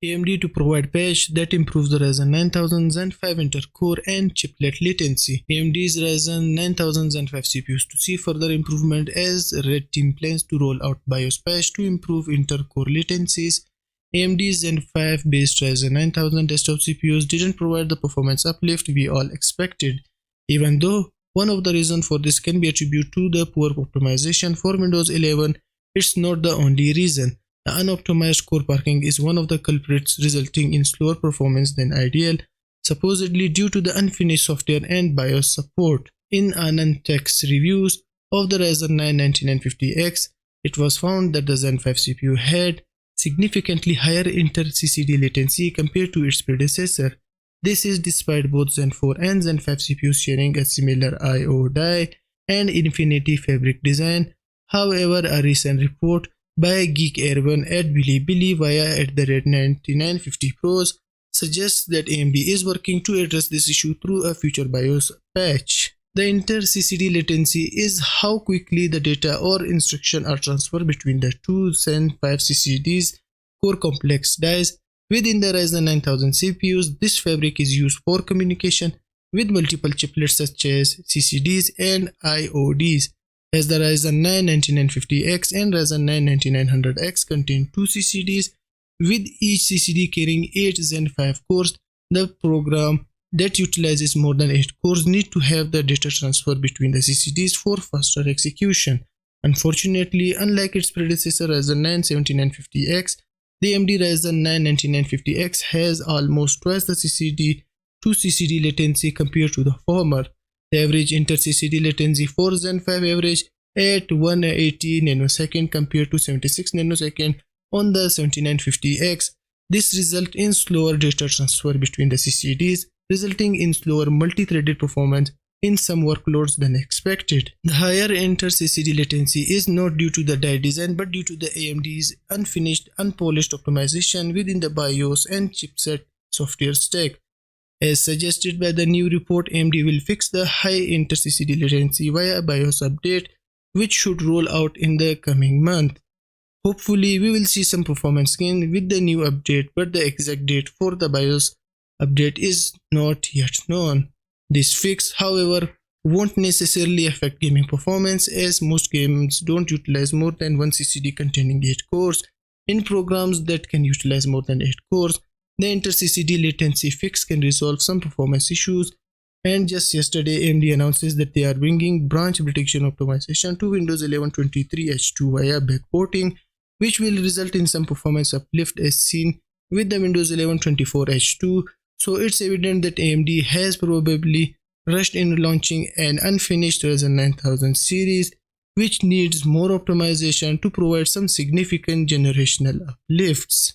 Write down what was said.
AMD to provide patch that improves the Ryzen 9000 Zen 5 inter-core and chiplet latency. AMD's Ryzen 9000 Zen 5 CPUs to see further improvement as Red Team plans to roll out BIOS patch to improve inter-core latencies. AMD's Zen 5 based Ryzen 9000 desktop CPUs didn't provide the performance uplift we all expected, even though one of the reasons for this can be attributed to the poor optimization for Windows 11. It's not the only reason. The unoptimized core parking is one of the culprits, resulting in slower performance than ideal, supposedly due to the unfinished software and BIOS support. In AnandTech's reviews of the Ryzen 9 9950X, it was found that the Zen 5 CPU had significantly higher inter-CCD latency compared to its predecessor. This is despite both Zen 4 and Zen 5 CPUs sharing a similar I/O die and Infinity Fabric design. However, a recent report by Geek Airborne at Bilibili via @9950pros suggests that AMD is working to address this issue through a future BIOS patch. The inter-CCD latency is how quickly the data or instruction are transferred between the two Zen 5 CCDs core complex dies. Within the Ryzen 9000 CPUs, this fabric is used for communication with multiple chiplets such as CCDs and IODs. As the Ryzen 9 9950X and Ryzen 9 9900X contain two CCDs, with each CCD carrying 8 Zen 5 cores, the program that utilizes more than 8 cores need to have the data transfer between the CCDs for faster execution. Unfortunately, unlike its predecessor Ryzen 9 7950X, the AMD Ryzen 9 9950X has almost twice the CCD to CCD latency compared to the former. The average inter-CCD latency for Zen 5 average at 180 nanosecond compared to 76 nanosecond on the 7950X. This results in slower data transfer between the CCDs, resulting in slower multi-threaded performance in some workloads than expected. The higher inter-CCD latency is not due to the die design but due to the AMD's unfinished, unpolished optimization within the BIOS and chipset software stack. As suggested by the new report, AMD will fix the high inter-CCD latency via a BIOS update, which should roll out in the coming month. Hopefully, we will see some performance gain with the new update, but the exact date for the BIOS update is not yet known. This fix, however, won't necessarily affect gaming performance, as most games don't utilize more than one CCD containing 8 cores. In programs that can utilize more than 8 cores, the inter-CCD latency fix can resolve some performance issues, and just yesterday AMD announces that they are bringing branch prediction optimization to Windows 11 23H2 via backporting, which will result in some performance uplift as seen with the Windows 11 24H2. So it's evident that AMD has probably rushed in launching an unfinished Ryzen 9000 series, which needs more optimization to provide some significant generational uplifts.